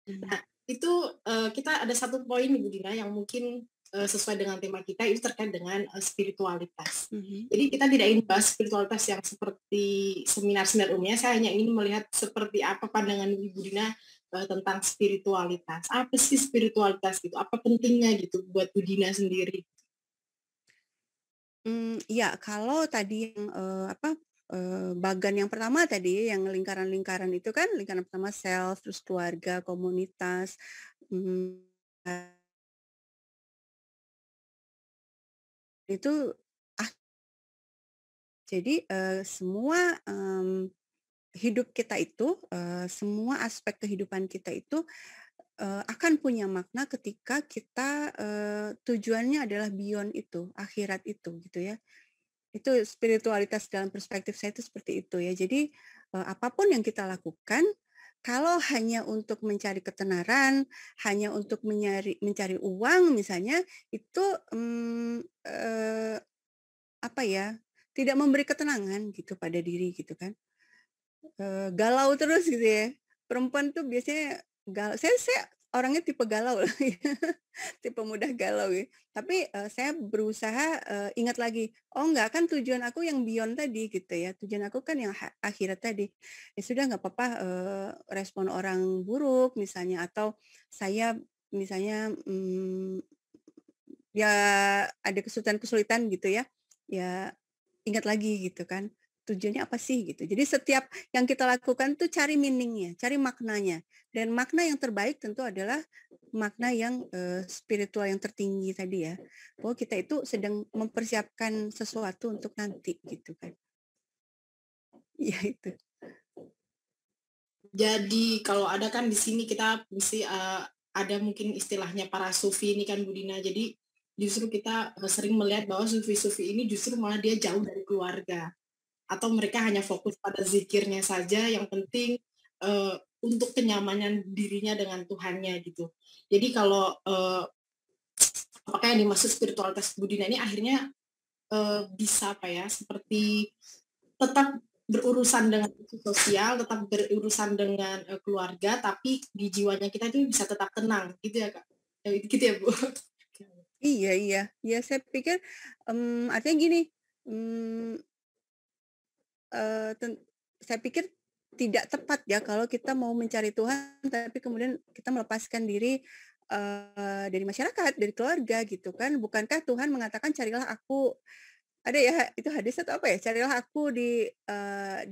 Mhm. Nah, itu kita ada satu poin Ibu Dina yang mungkin sesuai dengan tema kita itu terkait dengan spiritualitas. Mhm. Jadi kita tidak ingin bahas spiritualitas yang seperti seminar-seminar umumnya, saya hanya ingin melihat seperti apa pandangan Ibu Dina tentang spiritualitas. Apa sih spiritualitas gitu? Apa pentingnya gitu buat Bu Dina sendiri? Iya, kalau tadi yang, bagan yang pertama tadi, yang lingkaran-lingkaran itu kan, lingkaran pertama self, terus keluarga, komunitas, mmm, itu jadi, semua, hidup kita itu, semua aspek kehidupan kita itu, akan punya makna ketika kita, tujuannya adalah beyond itu, akhirat itu, gitu ya. Itu spiritualitas dalam perspektif saya itu seperti itu ya. Jadi, apa yang kita lakukan, kalau hanya untuk mencari ketenaran, hanya untuk mencari uang misalnya, itu, apa ya, tidak memberi ketenangan gitu pada diri gitu kan. Galau terus gitu ya. Perempuan tuh biasanya saya orangnya tipe galau loh, tipe mudah galau ya. Tapi, saya berusaha, ingat lagi, "Oh enggak, kan tujuan aku yang beyond tadi," gitu ya. Tujuan aku kan yang akhirat tadi. Ya sudah nggak apa-apa, respon orang buruk misalnya atau saya misalnya, ya ada kesulitan-kesulitan gitu ya, ya ingat lagi gitu kan, tujuannya apa sih gitu. Jadi setiap yang kita lakukan tuh cari meaning-nya, cari maknanya. Dan makna yang terbaik tentu adalah makna yang, spiritual yang tertinggi tadi ya, bahwa kita itu sedang mempersiapkan sesuatu untuk nanti gitu kan. Iya itu. Jadi kalau ada kan di sini kita mesti ada mungkin istilahnya para sufi ini kan Bu Dina. Jadi justru kita sering melihat bahwa sufi-sufi ini justru malah dia jauh dari keluarga atau mereka hanya fokus pada zikirnya saja yang penting untuk kenyamanan dirinya dengan Tuhannya gitu. Jadi kalau apakah yang dimaksud spiritualitas Bu Dina ini akhirnya bisa apa ya seperti tetap berurusan dengan isu sosial, tetap berurusan dengan keluarga, tapi di jiwanya kita itu bisa tetap tenang, gitu ya Kak? Gitu ya Bu? Iya iya. Ya saya pikir, artinya gini, mmm, ten saya pikir tidak tepat ya kalau kita mau mencari Tuhan, tapi kemudian kita melepaskan diri, dari masyarakat, dari keluarga gitu kan. Bukankah Tuhan mengatakan, "Carilah aku," ada ya itu hadis atau apa ya, "Carilah aku di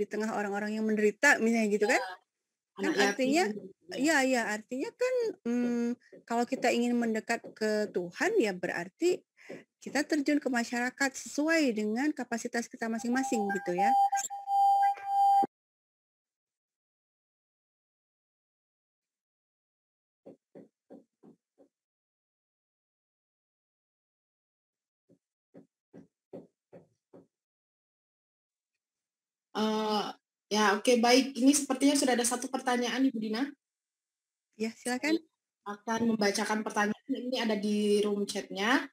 tengah orang-orang yang menderita," misalnya gitu Ya, kan. Kan anak yatim, artinya ya. iya iya, artinya kan, kalau kita ingin mendekat ke Tuhan, ya berarti kita terjun ke masyarakat sesuai dengan kapasitas kita masing-masing gitu ya. Eee, ya oke baik, ini sepertinya sudah ada satu pertanyaan Ibu Dina. Ya Saya silakan. akan membacakan pertanyaan, ini ada di room chat-nya.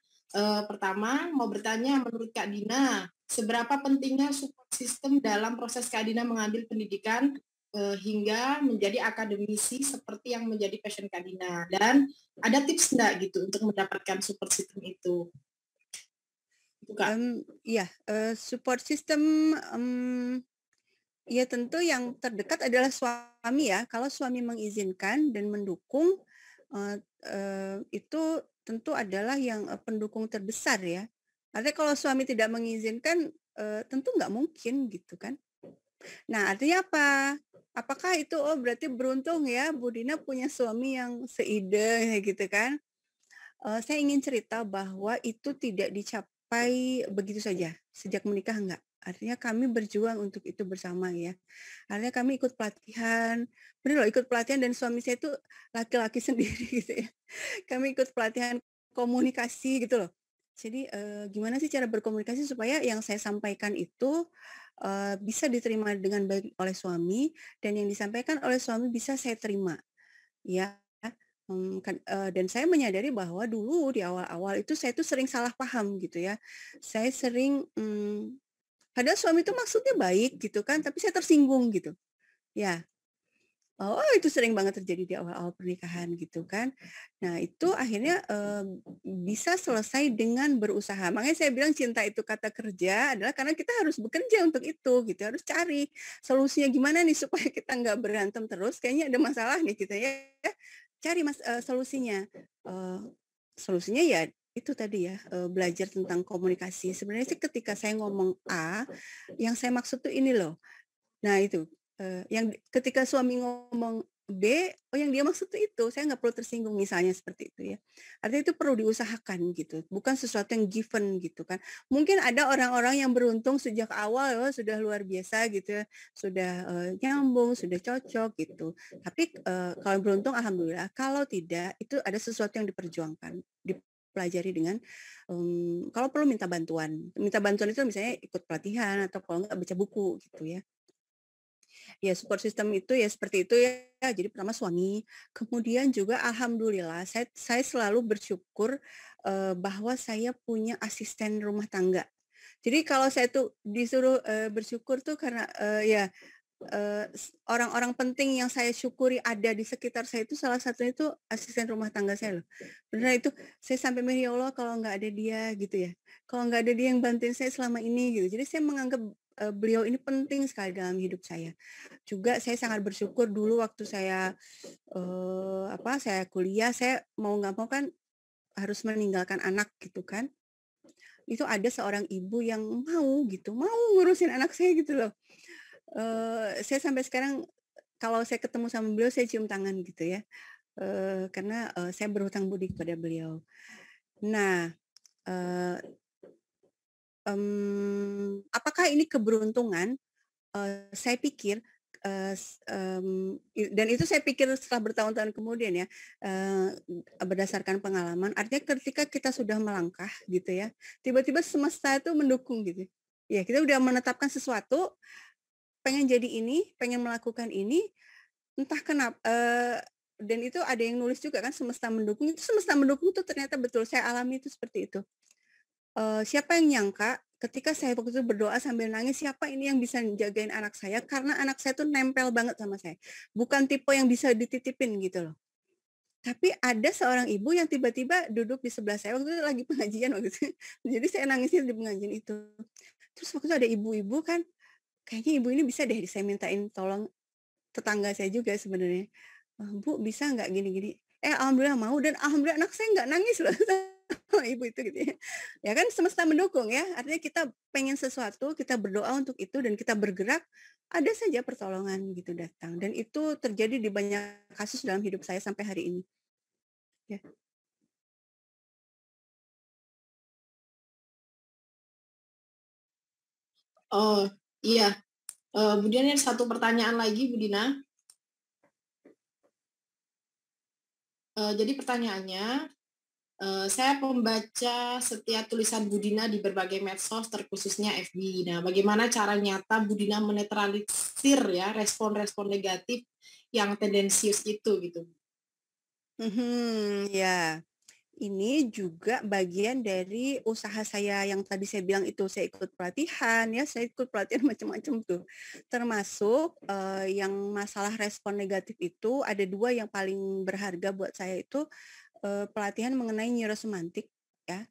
Pertama, mau bertanya menurut Kak Dina, seberapa pentingnya support system dalam proses Kak Dina mengambil pendidikan, hingga menjadi akademisi seperti yang menjadi passion Kak Dina? Dan ada tips enggak gitu untuk mendapatkan support system itu? Itu Kak. Iya, support system, ya tentu yang terdekat adalah suami ya. Kalau suami mengizinkan dan mendukung, itu tentu adalah yang, pendukung terbesar ya. Artinya kalau suami tidak mengizinkan, tentu nggak mungkin gitu kan. Nah artinya apa? Apakah itu, oh berarti beruntung ya Bu Dina punya suami yang seide gitu kan. Saya ingin cerita bahwa itu tidak dicapai begitu saja, sejak menikah enggak. Artinya kami berjuang untuk itu bersama ya. Artinya kami ikut pelatihan, bener loh ikut pelatihan dan suami saya itu laki-laki sendiri gitu ya. Kami ikut pelatihan komunikasi gitu loh. Jadi, gimana sih cara berkomunikasi supaya yang saya sampaikan itu, bisa diterima dengan baik oleh suami dan yang disampaikan oleh suami bisa saya terima, ya. Dan saya menyadari bahwa dulu di awal-awal itu saya tuh sering salah paham gitu ya. Saya sering, padahal suami itu maksudnya baik gitu kan, tapi saya tersinggung gitu. Ya, Oh, itu sering banget terjadi di awal-awal pernikahan gitu kan. Nah, itu akhirnya, bisa selesai dengan berusaha. Makanya saya bilang cinta itu kata kerja adalah karena kita harus bekerja untuk itu gitu, harus cari solusinya gimana nih supaya kita nggak berantem terus, kayaknya ada masalah nih gitu ya, cari solusinya. Eee, Solusinya ya itu tadi ya, belajar tentang komunikasi. Sebenarnya sih ketika saya ngomong A, yang saya maksud tuh ini loh. Nah itu, yang ketika suami ngomong B, oh yang dia maksud tuh itu, saya nggak perlu tersinggung misalnya seperti itu ya. Artinya itu perlu diusahakan gitu, bukan sesuatu yang given gitu kan. Mungkin ada orang-orang yang beruntung sejak awal, oh sudah luar biasa gitu ya, sudah, nyambung, sudah cocok gitu. Tapi, kalau beruntung alhamdulillah, kalau tidak, itu ada sesuatu yang diperjuangkan, dipelajari dengan, kalau perlu minta bantuan. Minta bantuan itu misalnya ikut pelatihan atau kalau nggak baca buku gitu ya. Ya support system itu ya seperti itu ya, jadi pertama suami, kemudian juga alhamdulillah saya selalu bersyukur, bahwa saya punya asisten rumah tangga. Jadi kalau saya tuh disuruh, bersyukur tuh karena, ya, orang-orang penting yang saya syukuri ada di sekitar saya itu salah satunya itu asisten rumah tangga saya loh. Beneran itu saya sampai mikir, "Ya Allah kalau nggak ada dia," gitu ya, "kalau nggak ada dia yang bantuin saya selama ini," gitu. Jadi saya menganggap, beliau ini penting sekali dalam hidup saya. Juga saya sangat bersyukur dulu waktu saya, saya kuliah, saya mau nggak mau kan harus meninggalkan anak gitu kan. Itu ada seorang ibu yang mau gitu, mau ngurusin anak saya gitu loh. Saya sampai sekarang kalau saya ketemu sama beliau saya cium tangan gitu ya, karena, saya berhutang budi kepada beliau. Nah, eee, apakah ini keberuntungan? Saya pikir, dan itu saya pikir setelah bertahun-tahun kemudian ya, berdasarkan pengalaman, artinya ketika kita sudah melangkah gitu ya, tiba-tiba semesta itu mendukung gitu. Ya kita udah menetapkan sesuatu, pengen jadi ini, pengen melakukan ini, entah dan itu ada yang nulis juga kan semesta mendukung, itu semesta mendukung tuh ternyata betul, saya alami itu seperti itu. Siapa yang nyangka ketika saya waktu itu berdoa sambil nangis, siapa ini yang bisa jagain anak saya, karena anak saya tuh nempel banget sama saya. Bukan tipe yang bisa dititipin gitu loh. Tapi ada seorang ibu yang tiba-tiba duduk di sebelah saya, waktu itu lagi pengajian waktu itu. Jadi saya nangisnya di pengajian itu. Terus waktu itu ada ibu-ibu kan, kayaknya ibu ini bisa deh saya mintain tolong tetangga saya juga sebenarnya. "Bu bisa nggak gini-gini?" Alhamdulillah mau dan alhamdulillah anak saya nggak nangis loh sama ibu itu gitu ya. Ya kan semesta mendukung ya, artinya kita pengen sesuatu, kita berdoa untuk itu dan kita bergerak, ada saja pertolongan gitu datang dan itu terjadi di banyak kasus dalam hidup saya sampai hari ini, ya. Oh, iya, Bu Dina ada satu pertanyaan lagi Bu Dina. Jadi pertanyaannya, saya membaca setiap tulisan Bu Dina di berbagai medsos, terkhususnya FB. Nah, bagaimana cara nyata Bu Dina menetralisir ya respon-respon negatif yang tendensius itu gitu? Ya. Ini juga bagian dari usaha saya yang tadi saya bilang itu, saya ikut pelatihan ya, saya ikut pelatihan macam-macam tuh. Termasuk, yang masalah respon negatif itu ada 2 yang paling berharga buat saya itu, pelatihan mengenai neurosemantik ya.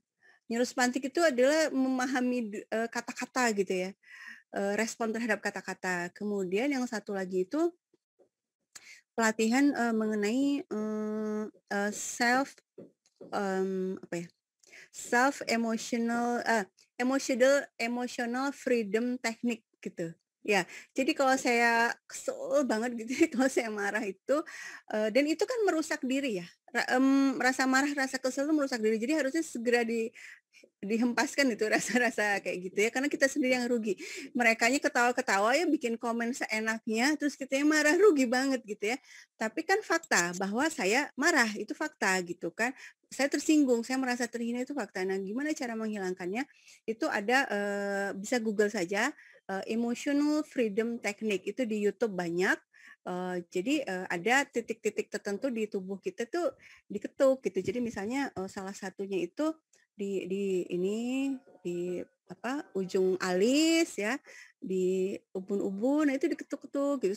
Neurosemantik itu adalah memahami kata-kata gitu ya, respon terhadap kata-kata. Kemudian yang satu lagi itu pelatihan, mengenai, apa ya, self emotional emotional freedom technique gitu. Ya, jadi kalau saya kesel banget gitu ya, kalau saya marah itu, dan itu kan merusak diri ya, rasa marah, rasa kesel itu merusak diri. Jadi harusnya segera dihempaskan itu rasa-rasa kayak gitu ya, karena kita sendiri yang rugi. Merekanya ketawa-ketawa ya bikin komen seenaknya, terus kitanya marah, rugi banget gitu ya. Tapi kan fakta bahwa saya marah, itu fakta gitu kan. Saya tersinggung, saya merasa terhina itu fakta. Nah, gimana cara menghilangkannya? Itu ada, bisa Google saja, emotional freedom technique, itu di YouTube banyak. Jadi, ada titik-titik tertentu di tubuh kita tuh diketuk gitu. Jadi misalnya, salah satunya itu di apa, ujung alis ya, di ubun-ubun, nah itu diketuk-ketuk gitu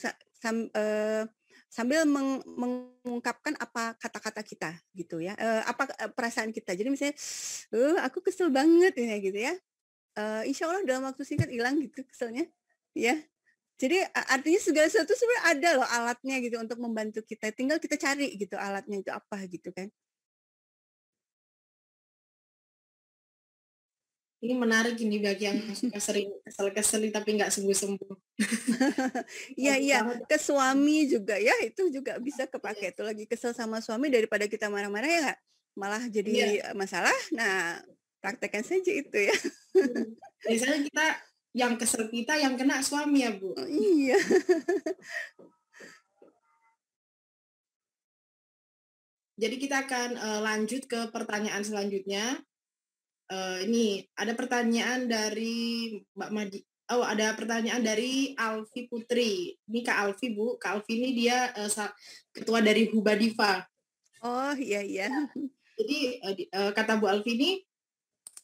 sambil mengungkapkan apa kata-kata kita gitu ya, apa, perasaan kita. Jadi misalnya, aku kesel banget," ya gitu ya, insya Allah dalam waktu singkat hilang gitu keselnya, ya. Jadi artinya segala sesuatu sebenarnya ada loh alatnya gitu untuk membantu kita, tinggal kita cari gitu alatnya itu apa gitu kan. Ini menarik ini bagi yang suka sering kesel-keselin tapi nggak sembuh-sembuh. Iya Bagus iya, banget. ke suami juga ya, itu juga bisa Iya. kepakai tuh, lagi kesel sama suami daripada kita marah-marah ya nggak? Malah Iya. jadi, masalah, nah praktekkan saja itu ya. Biasanya kita yang kesel kita yang kena suami ya, Bu? Oh iya. Jadi kita akan, lanjut ke pertanyaan selanjutnya. Ini ada pertanyaan dari Mbak Madi ada pertanyaan dari Alfi Putri. Ini Kak Alfi, Bu. Kak Alfi ini dia, ketua dari Hubadiva. Oh, iya iya. Jadi, kata Bu Alfi ini,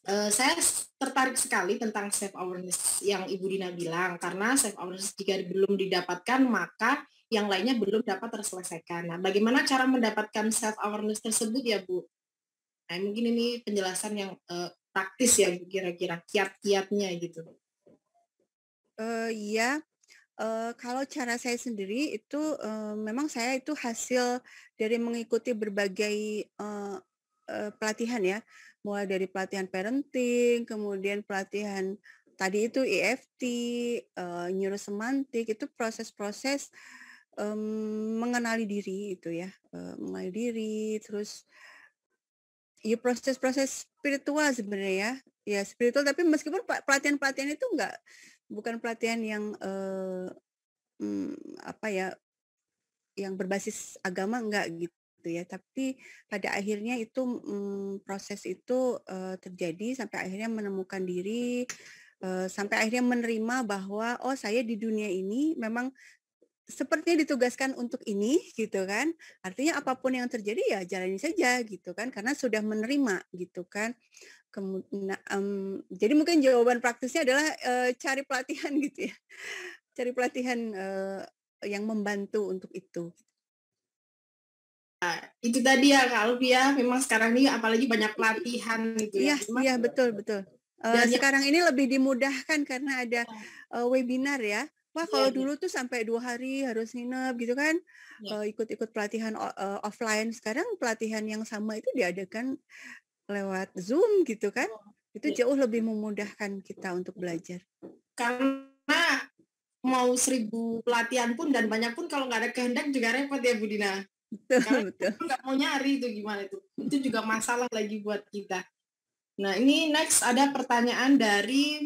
saya tertarik sekali tentang self awareness yang Ibu Dina bilang, karena self awareness jika belum didapatkan, maka yang lainnya belum dapat terselesaikan. Nah, bagaimana cara mendapatkan self awareness tersebut ya, Bu? Nah, mungkin ini penjelasan yang, praktis ya, kira-kira kiat-kiatnya gitu. Iya, kalau cara saya sendiri itu, memang saya itu hasil dari mengikuti berbagai, pelatihan ya, mulai dari pelatihan parenting, kemudian pelatihan tadi itu EFT, neurosemantik, itu proses-proses, mengenali diri itu ya, mengenali diri, terus ya proses-proses spiritual sebenarnya ya, ya spiritual tapi meskipun pelatihan-pelatihan itu bukan pelatihan yang, apa ya, yang berbasis agama enggak gitu ya, tapi pada akhirnya itu, proses itu, terjadi sampai akhirnya menemukan diri, sampai akhirnya menerima bahwa, "Oh saya di dunia ini memang sepertinya ditugaskan untuk ini," gitu kan. Artinya apapun yang terjadi ya jalani saja gitu kan, karena sudah menerima gitu kan. Jadi mungkin jawaban praktisnya adalah, cari pelatihan gitu ya, cari pelatihan, yang membantu untuk itu. Itu tadi ya Kak Alfi ya, memang sekarang ini apalagi banyak pelatihan gitu ya, Iya memang iya, betul betul. dan yang Sekarang ini lebih dimudahkan karena ada, webinar ya. Wah, iya kalau iya dulu tuh sampai 2 hari harus nginep gitu kan, iya. ikut-ikut pelatihan offline. Sekarang pelatihan yang sama itu diadakan lewat Zoom gitu kan. Oh, Itu iya. jauh lebih memudahkan kita untuk belajar. Karena mau 1.000 pelatihan pun dan banyak pun kalau nggak ada kehendak juga repot ya Bu Dina. Karena Betul betul. kita nggak mau nyari itu gimana itu. Itu juga masalah lagi buat kita. Nah ini next ada pertanyaan dari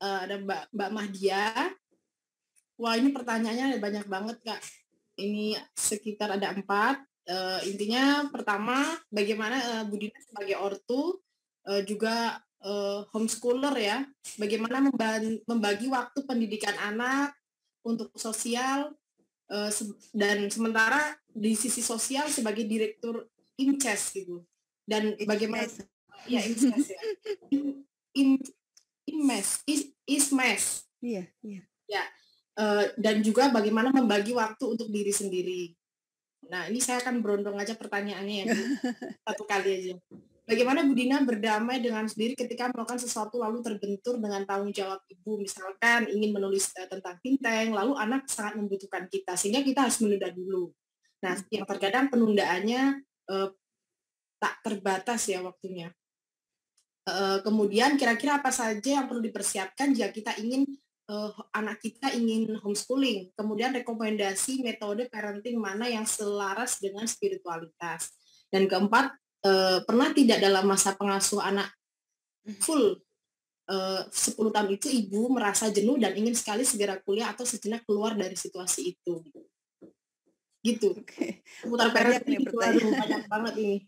ada Mbak Mahdia. Wah ini pertanyaannya ada banyak banget Kak. Ini sekitar ada 4. Intinya pertama bagaimana, Bu Dina sebagai ortu, juga, homeschooler ya, bagaimana membagi waktu pendidikan anak untuk sosial, dan sementara di sisi sosial sebagai direktur IMCES gitu. Dan bagaimana ISMES. ya IMCES ya, im im IMES, ISMES. Iya iya. Ya, dan juga bagaimana membagi waktu untuk diri sendiri. Nah, ini saya akan berondong aja pertanyaannya ya, Bu, satu kali aja. Bagaimana Bu Dina berdamai dengan sendiri ketika melakukan sesuatu lalu terbentur dengan tanggung jawab Ibu? Misalkan ingin menulis, tentang Bintang, lalu anak sangat membutuhkan kita, sehingga kita harus menunda dulu. Nah, yang terkadang penundaannya, tak terbatas ya waktunya. Kemudian kira-kira apa saja yang perlu dipersiapkan jika kita ingin anak kita ingin homeschooling. Kemudian rekomendasi metode parenting mana yang selaras dengan spiritualitas. Dan keempat, pernah tidak dalam masa pengasuh anak full 10 tahun itu ibu merasa jenuh dan ingin sekali segera kuliah atau sejenak keluar dari situasi itu. Gitu. Oke. Seputar Wah, banyak nih parenting itu aduh pertanyaan. banyak banget ini.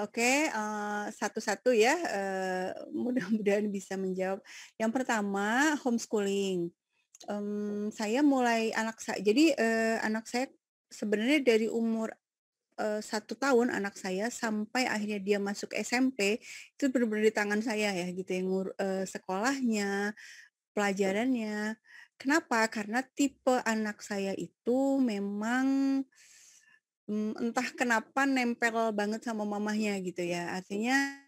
Oke, satu-satu ya, mudah-mudahan bisa menjawab. Yang pertama, homeschooling. Saya mulai jadi, anak saya sebenarnya dari umur, 1 tahun anak saya sampai akhirnya dia masuk SMP, itu benar-benar di tangan saya ya gitu ya, sekolahnya, pelajarannya. Kenapa? Karena tipe anak saya itu memang, entah kenapa nempel banget sama mamahnya gitu ya. Artinya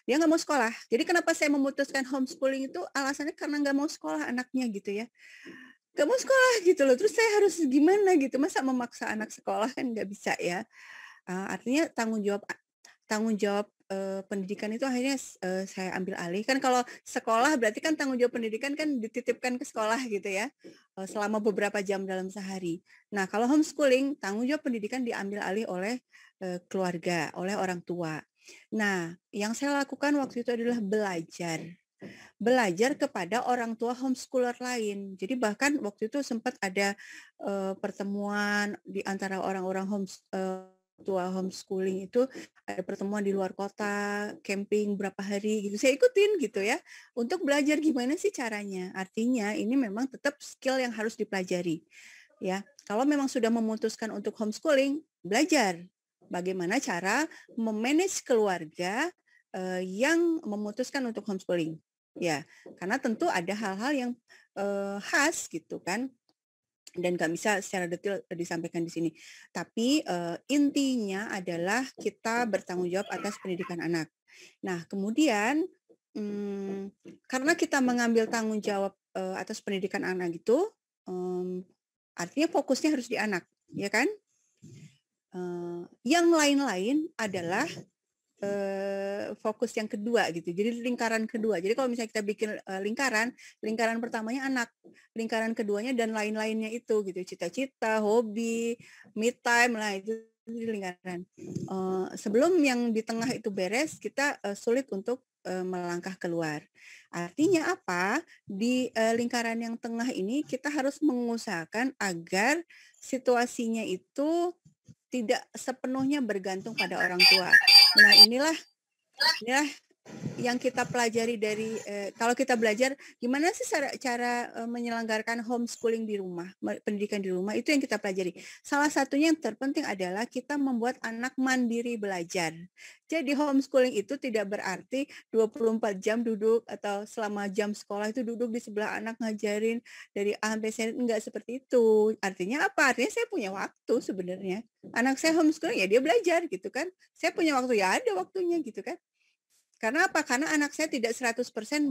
dia nggak mau sekolah. Jadi kenapa saya memutuskan homeschooling itu alasannya karena nggak mau sekolah anaknya gitu ya. Nggak mau sekolah gitu loh, terus saya harus gimana gitu, masa memaksa anak sekolah kan nggak bisa ya. Artinya tanggung jawab pendidikan itu akhirnya saya ambil alih. Kan kalau sekolah berarti kan tanggung jawab pendidikan kan dititipkan ke sekolah gitu ya, selama beberapa jam dalam sehari. Nah, kalau homeschooling, tanggung jawab pendidikan diambil alih oleh, keluarga, oleh orang tua. Nah, yang saya lakukan waktu itu adalah belajar. Belajar kepada orang tua homeschooler lain. Jadi bahkan waktu itu sempat ada, pertemuan di antara orang-orang tua homeschooling itu, ada pertemuan di luar kota, camping berapa hari gitu, saya ikutin gitu ya, untuk belajar gimana sih caranya. Artinya ini memang tetap skill yang harus dipelajari, ya. Kalau memang sudah memutuskan untuk homeschooling, belajar bagaimana cara me-manage keluarga, yang memutuskan untuk homeschooling. Ya, karena tentu ada hal-hal yang, khas gitu kan, dan nggak bisa secara detail disampaikan di sini. Tapi, intinya adalah kita bertanggung jawab atas pendidikan anak. Nah, kemudian, karena kita mengambil tanggung jawab, atas pendidikan anak itu, artinya fokusnya harus di anak, ya kan? Yang lain-lain adalah fokus yang kedua gitu. Jadi lingkaran kedua. Jadi kalau misalnya kita bikin, lingkaran, lingkaran pertamanya anak, lingkaran keduanya dan lain-lainnya itu gitu, cita-cita, hobi, me time, lah itu lingkaran. Sebelum yang di tengah itu beres, kita, sulit untuk, melangkah keluar. Artinya apa? Di, lingkaran yang tengah ini kita harus mengusahakan agar situasinya itu tidak sepenuhnya bergantung pada orang tua. Nah, inilah yang kita pelajari dari, kalau kita belajar gimana sih cara cara, menyelenggarakan homeschooling di rumah, pendidikan di rumah, itu yang kita pelajari. Salah satunya yang terpenting adalah kita membuat anak mandiri belajar. Jadi homeschooling itu tidak berarti 24 jam duduk atau selama jam sekolah itu duduk di sebelah anak ngajarin dari A sampai Z, enggak seperti itu. Artinya apa? Artinya saya punya waktu sebenarnya. Anak saya homeschooling ya dia belajar gitu kan. Saya punya waktu, ya ada waktunya gitu kan. Karena apa? Karena anak saya tidak 100%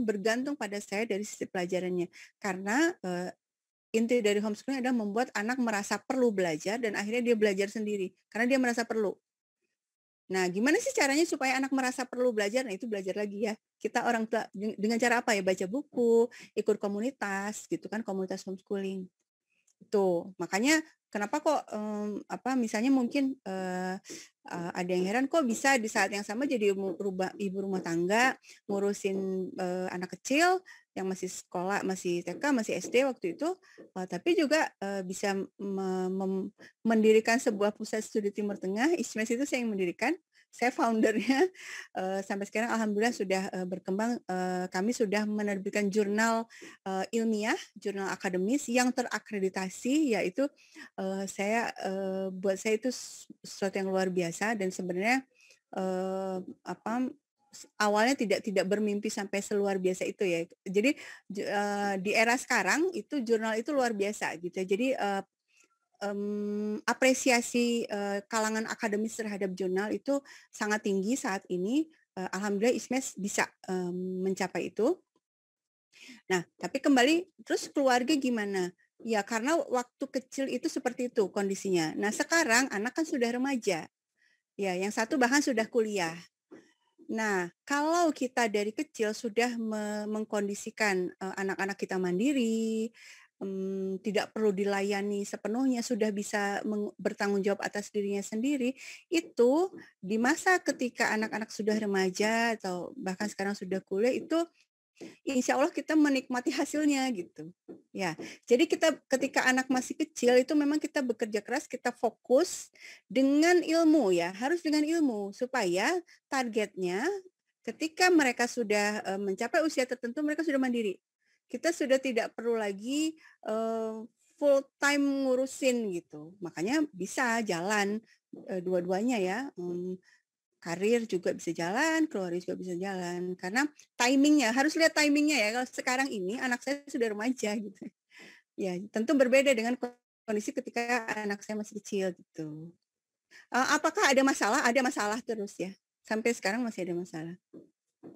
bergantung pada saya dari sisi pelajarannya. Karena, inti dari homeschooling adalah membuat anak merasa perlu belajar dan akhirnya dia belajar sendiri, karena dia merasa perlu. Nah, gimana sih caranya supaya anak merasa perlu belajar? Nah, itu belajar lagi ya. Kita orang tua dengan cara apa ya? Baca buku, ikut komunitas gitu kan, komunitas homeschooling. Tuh, makanya kenapa kok, misalnya mungkin, ada yang heran kok bisa di saat yang sama jadi ibu rumah tangga, ngurusin, anak kecil yang masih sekolah, masih TK, masih SD waktu itu, tapi juga, bisa mendirikan sebuah pusat studi Timur Tengah, ISMES itu saya yang mendirikan, saya founder-nya, sampai sekarang alhamdulillah sudah, berkembang, kami sudah menerbitkan jurnal, ilmiah, jurnal akademis yang terakreditasi, yaitu, buat saya itu sesuatu yang luar biasa dan sebenarnya, eee, apa, awalnya tidak bermimpi sampai seluar biasa itu ya. Jadi, di era sekarang itu jurnal itu luar biasa gitu ya. Jadi, apresiasi, kalangan akademis terhadap jurnal itu sangat tinggi saat ini, alhamdulillah ISMES bisa, mencapai itu. Nah, tapi kembali terus keluarga gimana? Ya karena waktu kecil itu seperti itu kondisinya. Nah, sekarang anak kan sudah remaja, ya yang satu bahkan sudah kuliah. Nah, kalau kita dari kecil sudah mengkondisikan, anak-anak kita mandiri, tidak perlu dilayani sepenuhnya, sudah bisa bertanggung jawab atas dirinya sendiri, itu di masa ketika anak-anak sudah remaja atau bahkan sekarang sudah kuliah itu insya Allah kita menikmati hasilnya gitu. Ya, jadi kita ketika anak masih kecil itu memang kita bekerja keras, kita fokus dengan ilmu ya, harus dengan ilmu supaya targetnya ketika mereka sudah, mencapai usia tertentu mereka sudah mandiri. Kita sudah tidak perlu lagi, full time ngurusin gitu. Makanya bisa jalan, dua-duanya ya, karir juga bisa jalan, keluarga juga bisa jalan, karena timing-nya, harus lihat timing-nya ya, kalau sekarang ini anak saya sudah remaja gitu. Ya, tentu berbeda dengan kondisi ketika anak saya masih kecil gitu. Apakah ada masalah? Ada masalah terus ya. Sampai sekarang masih ada masalah.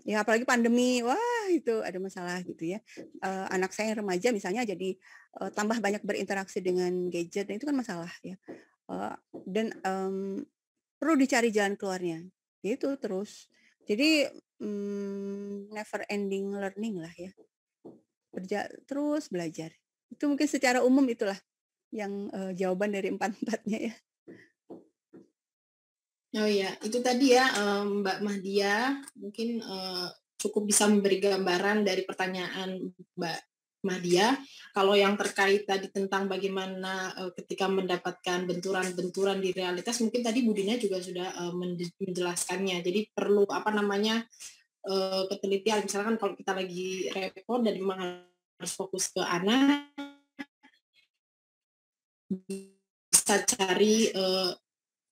Ya apalagi pandemi, wah itu ada masalah gitu ya. Anak saya yang remaja misalnya jadi tambah banyak berinteraksi dengan gadget, dan itu kan masalah ya. Dan perlu dicari jalan keluarnya. Itu terus. Jadi never ending learning lah ya. Terus belajar. Itu mungkin secara umum itulah yang jawaban dari empat-empatnya ya. Oh iya, itu tadi ya Mbak Mahdia mungkin cukup bisa memberi gambaran dari pertanyaan Mbak Mahdia. Kalau yang terkait tadi tentang bagaimana ketika mendapatkan benturan-benturan di realitas, mungkin tadi Budina juga sudah menjelaskannya. Jadi perlu apa namanya ketelitian. Misalkan kalau kita lagi repot dan memang harus fokus ke anak, bisa cari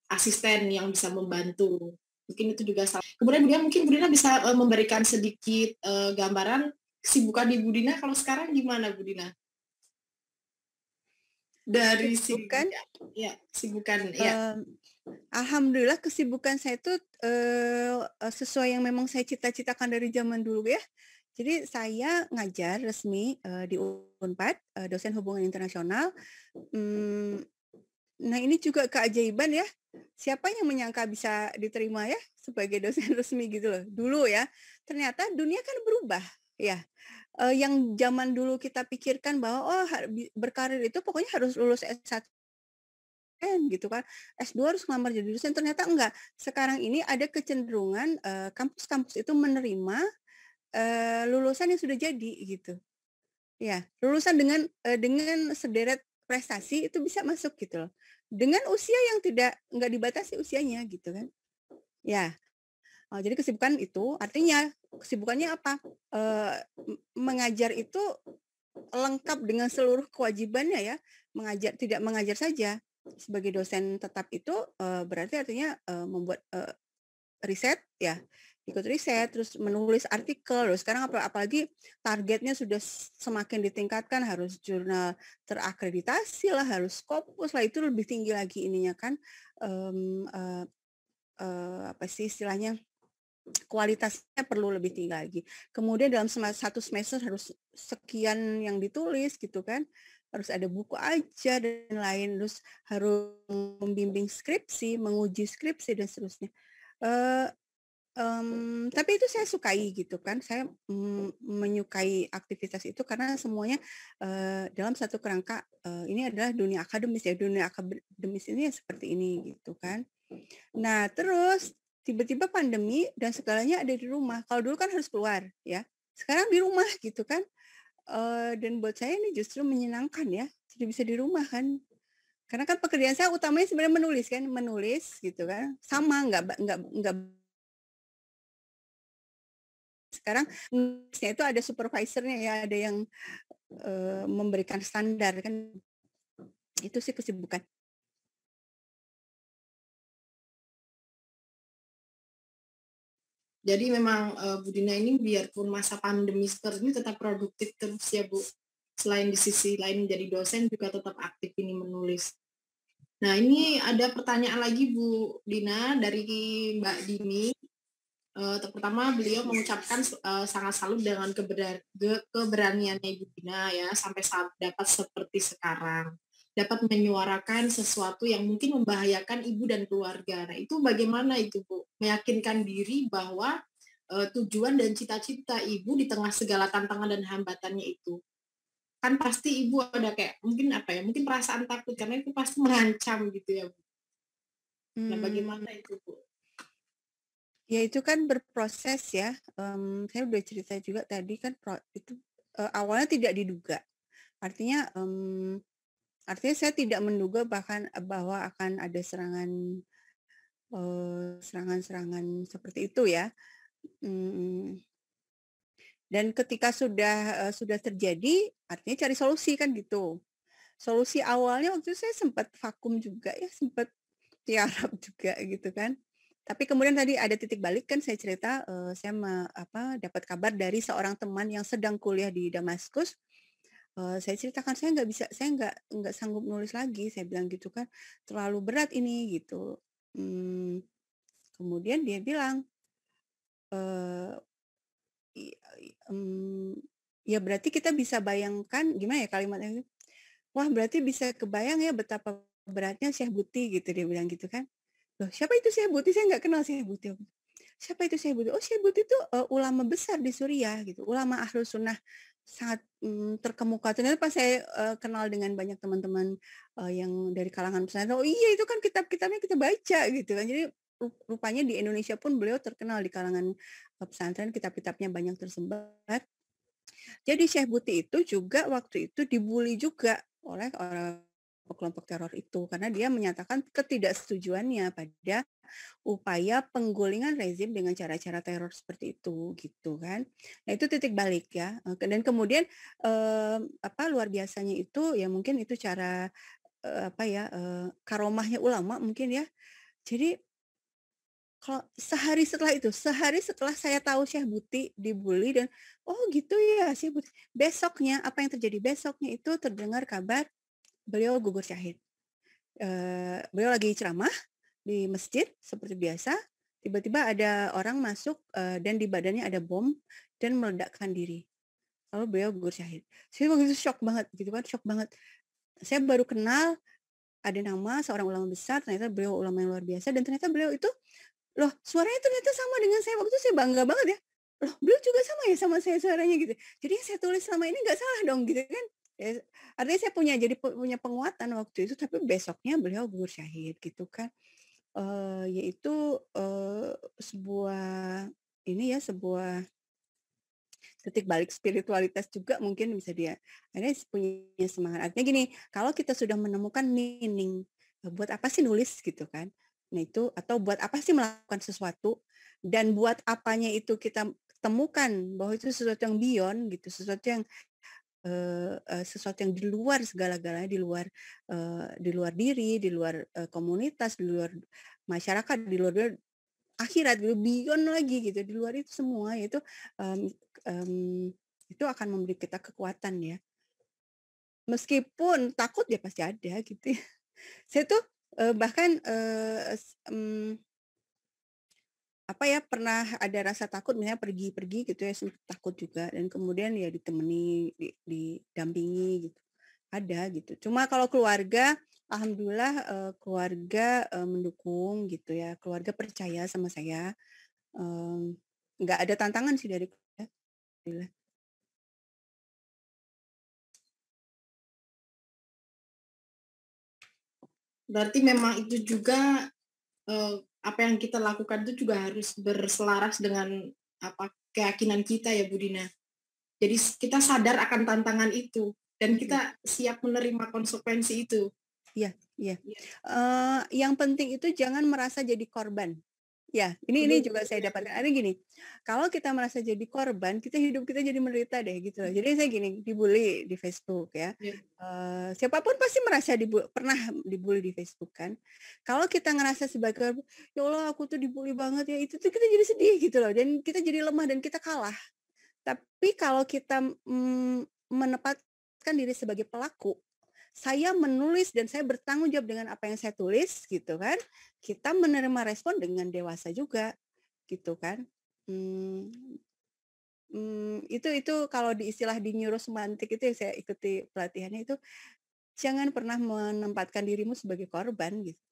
asisten yang bisa membantu. Mungkin itu juga salah. Kemudian mungkin Budina bisa memberikan sedikit gambaran kesibukan di Budina kalau sekarang gimana Budina? Dari kesibukan, kesibukan ya. Alhamdulillah kesibukan saya itu sesuai yang memang saya cita-citakan dari zaman dulu ya. Jadi saya ngajar resmi di Unpad, dosen hubungan internasional. Nah ini juga keajaiban ya. Siapa yang menyangka bisa diterima ya sebagai dosen resmi gitu loh. Dulu ya, ternyata dunia kan berubah ya. Yang zaman dulu kita pikirkan bahwa berkarir itu pokoknya harus lulus S1 gitu kan, S2 harus ngelamar jadi dosen, ternyata enggak. Sekarang ini ada kecenderungan kampus-kampus itu menerima lulusan yang sudah jadi gitu. Ya, lulusan dengan sederet prestasi itu bisa masuk gitu loh. Dengan usia yang enggak dibatasi usianya gitu kan. Ya. Jadi kesibukan itu artinya kesibukannya apa? Mengajar itu lengkap dengan seluruh kewajibannya ya. Tidak mengajar saja. Sebagai dosen tetap itu berarti artinya membuat riset ya, ikut riset, terus menulis artikel. Loh, sekarang apalagi targetnya sudah semakin ditingkatkan, harus jurnal terakreditasi lah, harus Scopus lah, itu lebih tinggi lagi ininya kan. Apa sih istilahnya? Kualitasnya perlu lebih tinggi lagi. Kemudian dalam satu semester harus sekian yang ditulis gitu kan. Harus ada buku aja dan lain, terus harus membimbing skripsi, menguji skripsi dan seterusnya. Tapi itu saya sukai gitu kan. Saya menyukai aktivitas itu karena semuanya dalam satu kerangka ini adalah dunia akademis ya. Dunia akademis ini ya seperti ini gitu kan. Nah, terus tiba-tiba pandemi dan segalanya ada di rumah. Kalau dulu kan harus keluar ya. Sekarang di rumah gitu kan. Dan buat saya ini justru menyenangkan ya. Jadi bisa di rumah kan. Karena kan pekerjaan saya utamanya sebenarnya menulis kan, menulis gitu kan. Sama enggak sekarang nulisnya itu ada supervisornya ya, ada yang memberikan standar kan. Itu sih kesibukan. Jadi memang Budina ini biarpun masa pandemi seperti ini tetap produktif terus ya Bu. Selain di sisi lain menjadi dosen juga tetap aktif ini menulis. Nah ini ada pertanyaan lagi Bu Dina dari Mbak Dini. Pertama beliau mengucapkan sangat salut dengan keberaniannya Ibu Dina ya sampai saat dapat seperti sekarang. Dapat menyuarakan sesuatu yang mungkin membahayakan ibu dan keluarga. Nah, itu bagaimana itu, Bu? Meyakinkan diri bahwa tujuan dan cita-cita ibu di tengah segala tantangan dan hambatannya itu. Kan pasti ibu ada kayak mungkin apa ya? Mungkin perasaan takut karena itu pasti mengancam gitu ya, Bu. Nah, bagaimana itu, Bu? Ya itu kan berproses ya. Saya udah cerita juga tadi kan itu awalnya tidak diduga. Artinya saya tidak menduga bahkan bahwa akan ada serangan-serangan seperti itu ya. Dan ketika sudah terjadi, artinya cari solusi kan gitu. Solusi awalnya waktu itu saya sempat vakum juga ya, sempat tiarap juga gitu kan. Tapi kemudian tadi ada titik balik kan saya cerita, saya dapat kabar dari seorang teman yang sedang kuliah di Damaskus. Saya ceritakan, "Saya nggak bisa, saya nggak sanggup nulis lagi," saya bilang gitu kan, "terlalu berat ini," gitu. Mmm, Kemudian dia bilang, eee, i i ya berarti kita bisa bayangkan gimana ya kalimatnya itu, "Wah, berarti bisa kebayang ya betapa beratnya Syekh Buti," gitu, dia bilang gitu kan. "Loh, siapa itu Syekh Buti? Saya nggak kenal Syekh Buti." "Siapa itu Syekh Buti?" "Oh, Syekh Buti itu, ulama besar di Suriah," gitu, ulama Ahlus Sunnah sangat, terkemuka. Ternyata pas saya, kenal dengan banyak teman-teman, yang dari kalangan pesantren, "Oh iya, itu kan kitab-kitabnya kita baca," gitu kan. Jadi rupanya di Indonesia pun beliau terkenal di kalangan, pesantren, kitab-kitabnya banyak tersebar. Jadi Syekh Buti itu juga waktu itu dibully juga oleh kelompok teror itu, karena dia menyatakan ketidaksetujuannya pada upaya penggulingan rezim dengan cara-cara teror seperti itu, gitu kan. Nah, itu titik balik ya, dan kemudian, luar biasanya itu ya mungkin itu cara, karomahnya ulama mungkin ya. Jadi kalau sehari setelah saya tahu Syekh Buti dibully dan, "Oh gitu ya Syekh Buti." Besoknya, apa yang terjadi? Besoknya itu terdengar kabar beliau gugur syahid. Beliau lagi ceramah di masjid seperti biasa, tiba-tiba ada orang masuk, dan di badannya ada bom dan meledakkan diri. Lalu beliau gugur syahid. Saya waktu itu syok banget gitu kan, syok banget. Saya baru kenal ada nama seorang ulama besar, ternyata beliau ulama yang luar biasa dan ternyata beliau itu, loh suaranya ternyata sama dengan saya, waktu itu saya bangga banget ya, loh beliau juga sama ya sama saya suaranya gitu. Jadi yang saya tulis selama ini nggak salah dong gitu kan. Artinya saya punya penguatan waktu itu, tapi besoknya beliau gugur syahid gitu kan. Yaitu, sebuah ini ya, sebuah titik balik spiritualitas juga mungkin bisa dia akhirnya punya semangat. Artinya gini, kalau kita sudah menemukan meaning, buat apa sih nulis gitu kan. Nah itu atau buat apa sih melakukan sesuatu dan buat apanya itu kita temukan bahwa itu sesuatu yang beyond gitu, sesuatu yang di luar segala-galanya, di luar diri, di luar, komunitas, di luar masyarakat, di luar akhirat gitu, beyond lagi gitu, di luar itu semua, yaitu, mmm mmm, itu akan memberi kita kekuatan ya. Meskipun takut ya pasti ada gitu ya. Saya tuh, bahkan, pernah ada rasa takut misalnya pergi-pergi gitu ya, sempet takut juga dan kemudian ya ditemani, didampingi gitu, ada gitu. Cuma kalau keluarga, alhamdulillah, keluarga, mendukung gitu ya, keluarga percaya sama saya. Nggak ada tantangan sih dari keluarga, alhamdulillah. Berarti memang itu juga, apa yang kita lakukan itu juga harus berselaras dengan keyakinan kita ya, Bu Dina. Jadi kita sadar akan tantangan itu dan Iya, kita siap menerima konsekuensi itu. iya, iya. Iya, Yang penting itu jangan merasa jadi korban. Ya, ini juga betul. saya dapatkan. Ada gini, kalau kita merasa jadi korban, hidup kita jadi menderita deh gitu loh. Jadi saya gini, dibully di Facebook ya. Ya, Siapa pasti merasa pernah dibully di Facebook kan. Kalau kita ngerasa sebagai korban, "Ya Allah aku tuh dibully banget ya," itu tuh kita jadi sedih gitu loh dan kita jadi lemah dan kita kalah. Tapi kalau kita, menempatkan diri sebagai pelaku, saya menulis dan saya bertanggung jawab dengan apa yang saya tulis gitu kan, kita menerima respon dengan dewasa juga, gitu kan. Mmm itu kalau di istilah di neurosemantik itu yang saya ikuti pelatihannya itu, jangan pernah menempatkan dirimu sebagai korban gitu.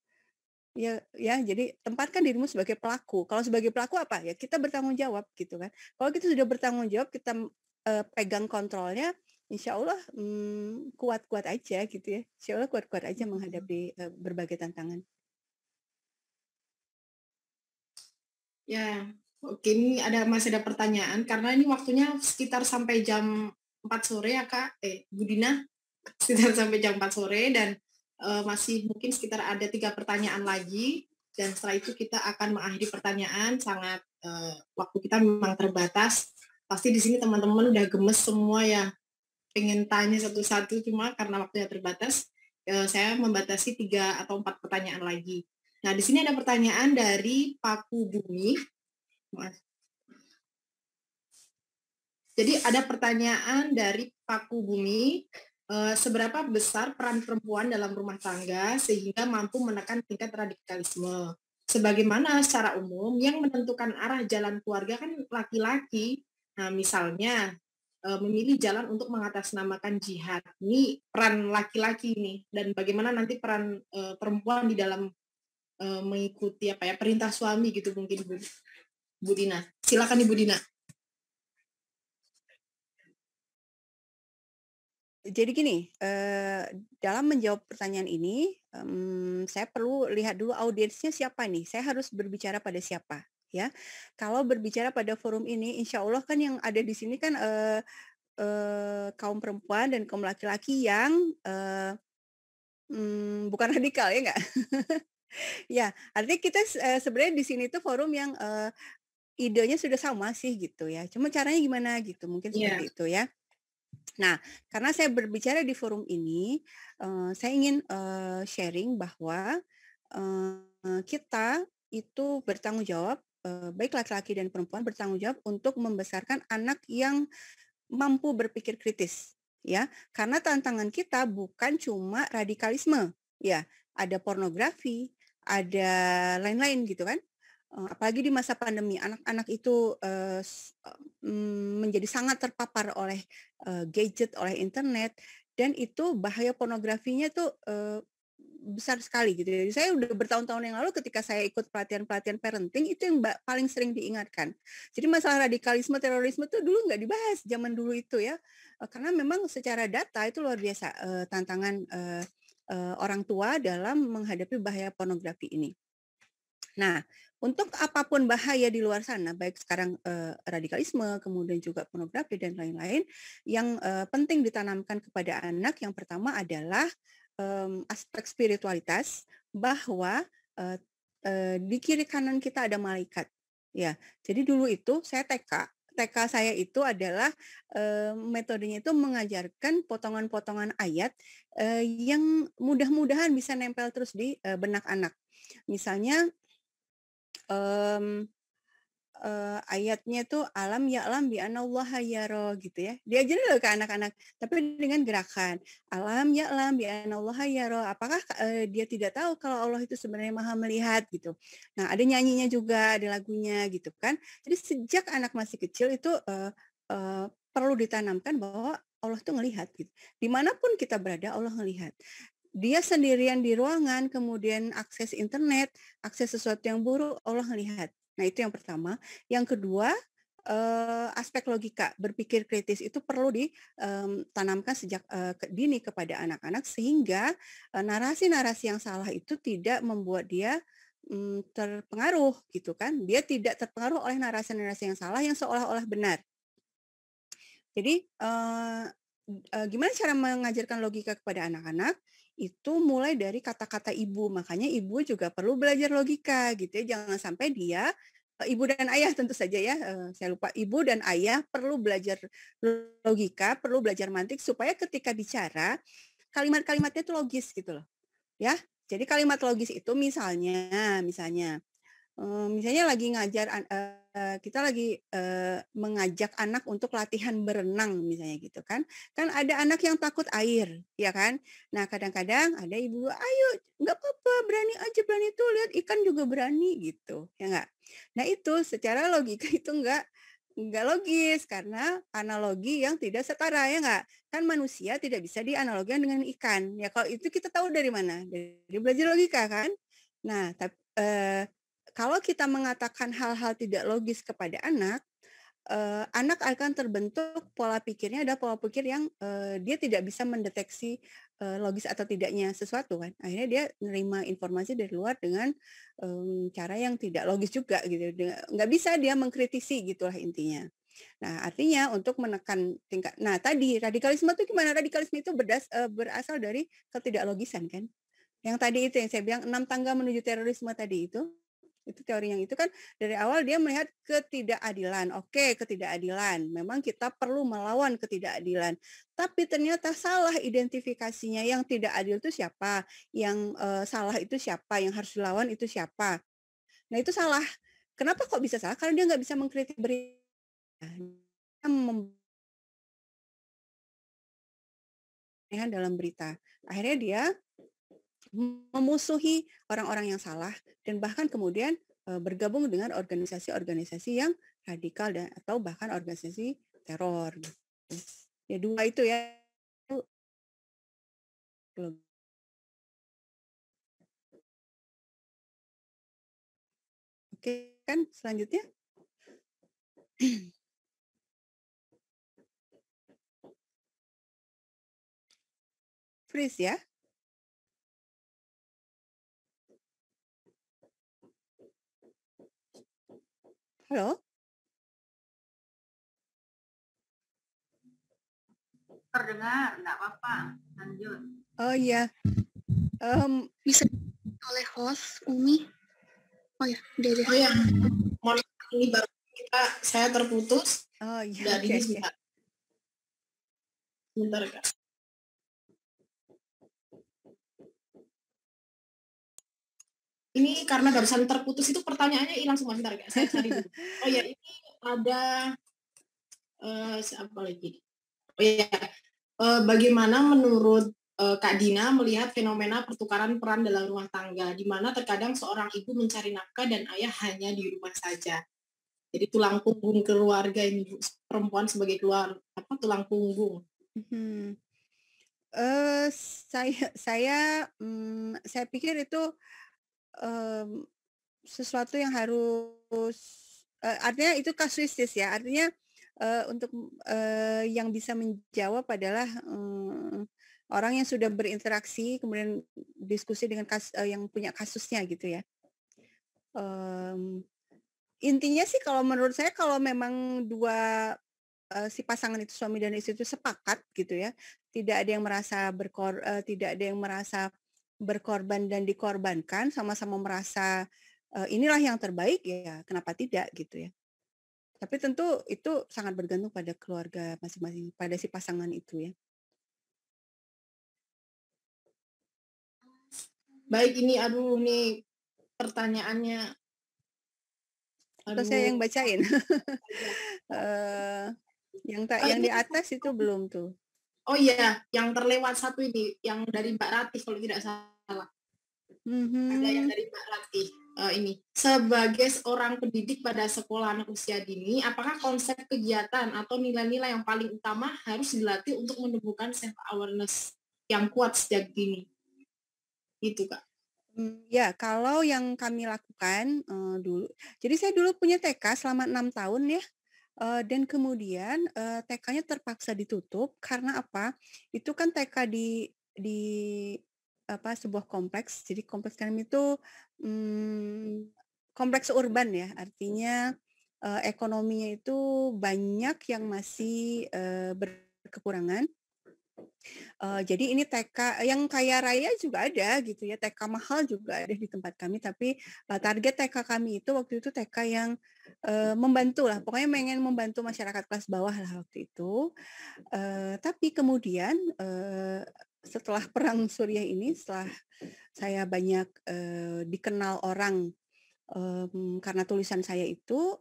Ya ya, jadi tempatkan dirimu sebagai pelaku. Kalau sebagai pelaku apa? Ya kita bertanggung jawab gitu kan. Kalau kita sudah bertanggung jawab, kita, pegang kontrolnya, insya Allah, kuat-kuat aja gitu ya. Insya Allah kuat-kuat aja menghadapi, berbagai tantangan. ya. Oke, ini masih ada pertanyaan karena ini waktunya sekitar sampai jam 4 sore ya Kak, Bu Dina, sekitar sampai jam 4 sore dan, masih mungkin sekitar ada 3 pertanyaan lagi dan setelah itu kita akan mengakhiri pertanyaan sangat, waktu kita memang terbatas. Pasti di sini teman-teman udah gemes semua ya, pengen tanya satu-satu cuma karena waktunya terbatas, saya membatasi 3 atau 4 pertanyaan lagi. Nah, di sini ada pertanyaan dari Paku Bumi, Mas. Jadi ada pertanyaan dari paku bumi, seberapa besar peran perempuan dalam rumah tangga sehingga mampu menekan tingkat radikalisme. Sebagaimana secara umum yang menentukan arah jalan keluarga kan laki-laki. Nah, misalnya memilih jalan untuk mengatasnamakan jihad. Ini peran laki-laki ini dan bagaimana nanti peran perempuan di dalam mengikuti apa ya perintah suami gitu mungkin Bu Dina. Silakan Ibu Dina. Jadi gini, dalam menjawab pertanyaan ini, saya perlu lihat dulu audiensnya siapa nih, saya harus berbicara pada siapa, ya. Kalau berbicara pada forum ini, insya Allah kan yang ada di sini kan, kaum perempuan dan kaum laki-laki yang, bukan radikal, ya nggak? Ya, artinya kita sebenarnya di sini tuh forum yang, idenya sudah sama sih gitu ya, cuma caranya gimana gitu, mungkin Iya. seperti itu ya. Nah, karena saya berbicara di forum ini, saya ingin, sharing bahwa, kita itu bertanggung jawab, baik laki-laki dan perempuan bertanggung jawab untuk membesarkan anak yang mampu berpikir kritis, ya. Karena tantangan kita bukan cuma radikalisme, ya, ada pornografi, ada lain-lain gitu kan. Apalagi di masa pandemi, anak-anak itu, menjadi sangat terpapar oleh, gadget, oleh internet, dan itu bahaya pornografinya tuh, besar sekali gitu ya. Saya udah bertahun-tahun yang lalu ketika saya ikut pelatihan-pelatihan parenting, itu yang paling sering diingatkan. Jadi masalah radikalisme, terorisme tuh dulu nggak dibahas zaman dulu itu ya, karena memang secara data itu luar biasa, tantangan, orang tua dalam menghadapi bahaya pornografi ini. Nah, untuk apapun bahaya di luar sana, baik sekarang, radikalisme, kemudian juga pornografi dan lain-lain, yang, penting ditanamkan kepada anak yang pertama adalah, aspek spiritualitas bahwa, eee di kiri kanan kita ada malaikat, ya. Jadi dulu itu saya TK, TK saya itu adalah, metodenya itu mengajarkan potongan-potongan ayat, yang mudah-mudahan bisa nempel terus di, benak anak. Misalnya Mmm, ayatnya tuh alam ya'lam bi anallaha yara gitu ya. Diajarin loh ke anak-anak, tapi dengan gerakan. Alam ya'lam bi anallaha yara. Apakah, dia tidak tahu kalau Allah itu sebenarnya Maha melihat gitu. Nah, ada nyanyinya juga, ada lagunya gitu kan. Jadi sejak anak masih kecil itu, perlu ditanamkan bahwa Allah tuh ngelihat gitu. Dimanapun kita berada Allah ngelihat. Dia sendirian di ruangan, kemudian akses internet, akses sesuatu yang buruk, Allah ngelihat. Nah, itu yang pertama. Yang kedua, aspek logika, berpikir kritis itu perlu ditanamkan sejak, dini kepada anak-anak sehingga, narasi-narasi yang salah itu tidak membuat dia, terpengaruh gitu kan. Dia tidak terpengaruh oleh narasi-narasi yang salah yang seolah-olah benar. Jadi, gimana cara mengajarkan logika kepada anak-anak, itu mulai dari kata-kata ibu, makanya ibu juga perlu belajar logika gitu ya, jangan sampai dia ibu dan ayah tentu saja ya, saya lupa, ibu dan ayah perlu belajar logika, perlu belajar mantik supaya ketika bicara, kalimat-kalimatnya itu logis gitu loh, ya. Jadi kalimat logis itu misalnya misalnya lagi ngajar kita lagi, mengajak anak untuk latihan berenang misalnya gitu kan. Kan ada anak yang takut air, ya kan. Nah kadang-kadang ada ibu, "Ayo nggak apa-apa, berani aja, berani tuh lihat ikan juga berani," gitu, ya nggak? Nah itu secara logika itu nggak logis karena analogi yang tidak setara, ya nggak? Kan manusia tidak bisa dianalogikan dengan ikan, ya kalau itu kita tahu dari mana? Dari belajar logika kan? Nah kalau kita mengatakan hal-hal tidak logis kepada anak, anak akan terbentuk pola pikirnya adalah pola pikir yang, dia tidak bisa mendeteksi, logis atau tidaknya sesuatu kan. Akhirnya dia menerima informasi dari luar dengan, cara yang tidak logis juga gitu, nggak bisa dia mengkritisi gitulah intinya. Nah, artinya untuk menekan tingkat nah tadi radikalisme itu gimana? Radikalisme itu berasal dari ketidaklogisan kan. Yang tadi itu yang saya bilang 6 tangga menuju terorisme tadi itu teori yang itu kan dari awal dia melihat ketidakadilan. Oke, ketidakadilan. Memang kita perlu melawan ketidakadilan. Tapi ternyata salah identifikasinya. Yang tidak adil itu siapa? Yang, salah itu siapa? Yang harus dilawan itu siapa? Nah, itu salah. Kenapa kok bisa salah? Karena dia nggak bisa mengkritik berita. Dia keanehan dalam berita. Akhirnya dia memusuhi orang-orang yang salah dan bahkan kemudian bergabung dengan organisasi-organisasi yang radikal dan atau bahkan organisasi teror. Ya dua itu ya. Oke kan selanjutnya. Freeze ya. Halo? Terdengar, enggak apa-apa. Lanjut. Oh iya. Bisa oleh host Umi. Oh ya, udah. Oh ya, mohon ini baru saya terputus. Oh iya. Jadi Okay. Sebentar Kak. Ini karena barusan terputus itu pertanyaannya hilang semua. Sebentar Kak, saya cari dulu. Oh ya, ini ada siapa lagi? Oh ya, bagaimana menurut Kak Dina melihat fenomena pertukaran peran dalam rumah tangga, di mana terkadang seorang ibu mencari nafkah dan ayah hanya di rumah saja. Jadi tulang punggung keluarga ini, perempuan sebagai tulang punggung. Saya pikir itu sesuatu yang harus artinya itu kasuistis ya. Artinya untuk yang bisa menjawab adalah orang yang sudah berinteraksi kemudian diskusi dengan yang punya kasusnya gitu ya. Intinya sih kalau menurut saya kalau memang dua si pasangan itu suami dan istri itu sepakat gitu ya, tidak ada yang merasa berkorban dan dikorbankan, sama-sama merasa inilah yang terbaik ya kenapa tidak gitu ya. Tapi tentu itu sangat bergantung pada keluarga masing-masing, pada si pasangan itu ya. Baik, ini nih pertanyaannya. Atau saya yang bacain. Yang di atas itu belum tuh. Oh iya, yang terlewat satu ini, yang dari Mbak Ratih kalau tidak salah. Ada yang dari Mbak Ratih. Ini sebagai seorang pendidik pada sekolah anak usia dini, apakah konsep kegiatan atau nilai-nilai yang paling utama harus dilatih untuk menumbuhkan self awareness yang kuat sejak dini? Itu Kak. Ya, kalau yang kami lakukan dulu, jadi saya dulu punya TK selama 6 tahun ya, dan kemudian TK-nya terpaksa ditutup karena apa? Itu kan TK di sebuah kompleks. Jadi kompleks kami itu kompleks urban ya, artinya ekonominya itu banyak yang masih berkekurangan. Jadi ini TK yang kaya raya juga ada gitu ya, TK mahal juga ada di tempat kami, tapi target TK kami itu waktu itu TK yang membantu lah, pokoknya pengen membantu masyarakat kelas bawah lah waktu itu. Tapi kemudian setelah Perang Suriah ini, setelah saya banyak dikenal orang karena tulisan saya itu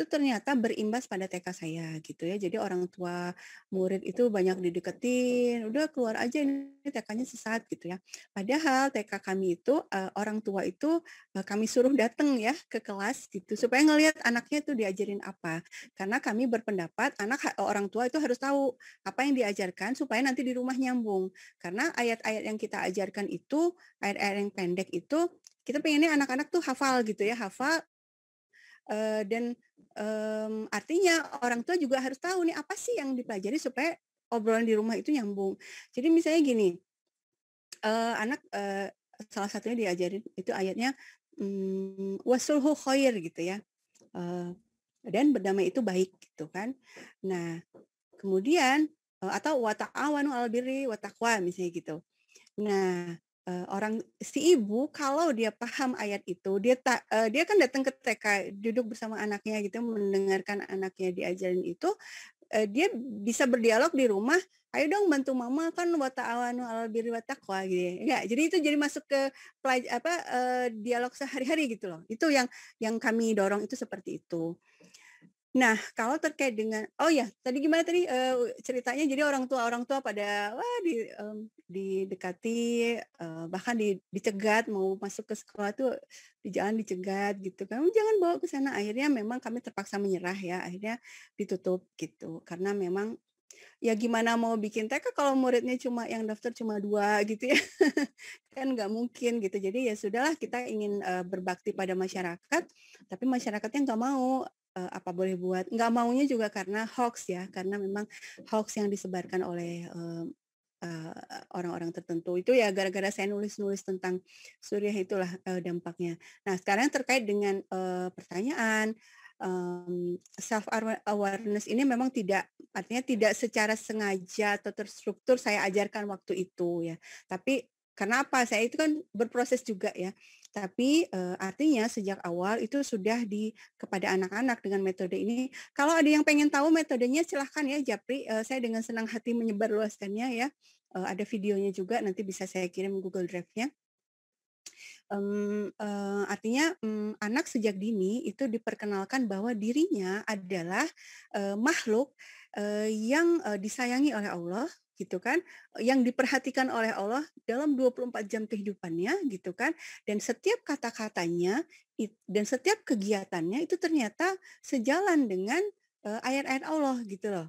ternyata berimbas pada TK saya gitu ya. Jadi orang tua murid itu banyak dideketin, udah keluar aja ini TK-nya sesat gitu ya. Padahal TK kami itu orang tua itu kami suruh datang ya ke kelas gitu supaya ngelihat anaknya itu diajarin apa. Karena kami berpendapat orang tua itu harus tahu apa yang diajarkan supaya nanti di rumah nyambung. Karena ayat-ayat yang kita ajarkan itu, ayat-ayat yang pendek itu kita pengennya anak-anak tuh hafal gitu ya, hafal dan artinya orang tua juga harus tahu nih apa sih yang dipelajari supaya obrolan di rumah itu nyambung. Jadi misalnya gini, anak salah satunya diajarin itu ayatnya wasulhu khair gitu ya, dan berdamai itu baik gitu kan. Nah kemudian atau wata'awanu al birri wa taqwa misalnya gitu. Nah si ibu kalau dia paham ayat itu, dia kan datang ke TK, duduk bersama anaknya gitu, mendengarkan anaknya diajarin itu, dia bisa berdialog di rumah, ayo dong bantu mama kan wa ta'awanu 'alal birri wat taqwa gitu ya. Enggak, jadi itu jadi masuk ke dialog sehari-hari gitu loh. Itu yang kami dorong itu seperti itu. Nah, kalau terkait dengan oh ya, tadi gimana tadi, ceritanya jadi orang tua pada wah didekati, bahkan dicegat mau masuk ke sekolah tuh di jalan dicegat gitu kan, "Jangan bawa ke sana." Akhirnya memang kami terpaksa menyerah ya, akhirnya ditutup gitu. Karena memang ya gimana mau bikin TK kalau muridnya yang daftar cuma 2 gitu ya, kan nggak mungkin gitu. Jadi ya sudahlah kita ingin, berbakti pada masyarakat, tapi masyarakatnya nggak mau, apa boleh buat. Nggak maunya juga karena hoax ya, karena memang hoax yang disebarkan oleh, eee, orang-orang tertentu. Itu ya gara-gara saya nulis-nulis tentang Suriah itulah, dampaknya. Nah sekarang terkait dengan, pertanyaan, self awareness ini memang artinya tidak secara sengaja atau terstruktur saya ajarkan waktu itu ya. Tapi karena apa? Saya itu kan berproses juga ya. Tapi, artinya sejak awal itu sudah kepada anak-anak dengan metode ini. Kalau ada yang pengen tahu metodenya silahkan ya Japri, saya dengan senang hati menyebarluaskannya ya. Ada videonya juga nanti bisa saya kirim Google Drive-nya. Artinya, anak sejak dini itu diperkenalkan bahwa dirinya adalah, makhluk, yang, disayangi oleh Allah gitu kan, yang diperhatikan oleh Allah dalam 24 jam kehidupannya gitu kan, dan setiap kata-katanya dan setiap kegiatannya itu ternyata sejalan dengan, ayat-ayat Allah gitu loh.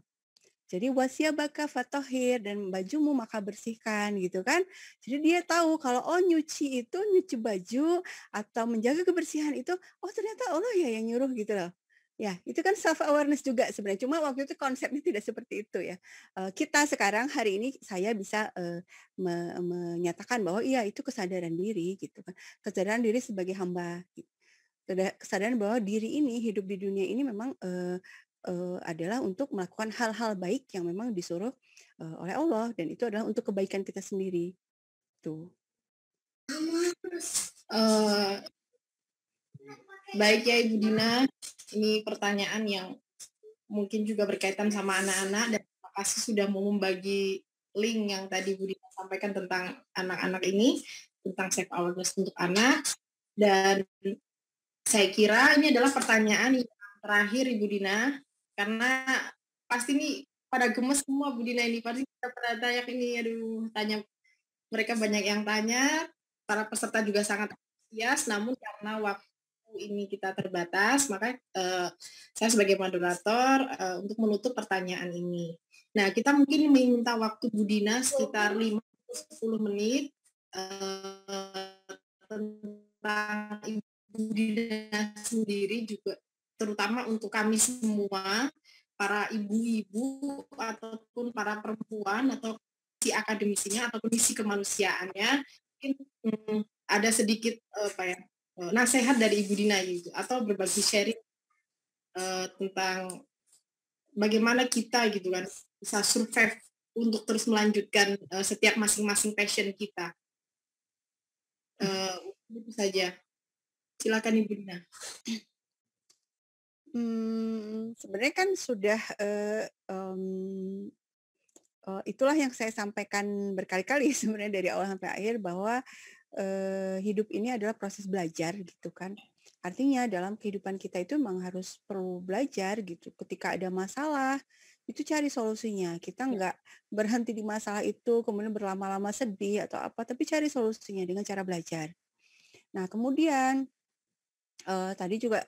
Jadi "Wasiyabaka fatahhir" dan bajumu maka bersihkan gitu kan. Jadi dia tahu kalau oh nyuci baju atau menjaga kebersihan itu, oh ternyata Allah ya yang nyuruh gitu loh. Ya, itu kan self awareness juga sebenarnya. Cuma waktu itu konsepnya tidak seperti itu ya. Kita sekarang hari ini saya bisa, menyatakan bahwa iya itu kesadaran diri gitu kan. Kesadaran diri sebagai hamba. Kesadaran bahwa diri ini hidup di dunia ini memang, adalah untuk melakukan hal-hal baik yang memang disuruh, oleh Allah dan itu adalah untuk kebaikan kita sendiri, tuh. Baik ya Ibu Dina, ini pertanyaan yang mungkin juga berkaitan sama anak-anak dan terima kasih sudah mau membagi link yang tadi Bu Dina sampaikan tentang anak-anak ini, tentang self awareness untuk anak. Dan saya kira ini adalah pertanyaan yang terakhir Ibu Dina, karena pasti ini pada gemes semua Bu Dina ini, pasti kita pada tanya ini, aduh tanya mereka banyak yang tanya, para peserta juga sangat antusias, namun karena waktu ini kita terbatas, maka saya sebagai moderator untuk menutup pertanyaan ini. Nah, kita mungkin meminta waktu Bu Dina sekitar 5-10 menit tentang Ibu Dina sendiri juga, terutama untuk kami semua, para ibu-ibu ataupun para perempuan atau si akademisinya atau kondisi kemanusiaannya, mungkin ada sedikit nasihat dari Ibu Dina gitu, atau berbagi sharing tentang bagaimana kita gitu kan bisa survive untuk terus melanjutkan setiap masing-masing passion kita. Itu saja. Silakan Ibu Dina. Sebenarnya kan sudah, itulah yang saya sampaikan berkali-kali sebenarnya dari awal sampai akhir bahwa, hidup ini adalah proses belajar gitu kan. Artinya dalam kehidupan kita itu memang harus perlu belajar gitu. Ketika ada masalah, itu cari solusinya. Kita nggak berhenti di masalah itu, kemudian berlama-lama sedih atau apa, tapi cari solusinya dengan cara belajar. Nah kemudian, tadi juga,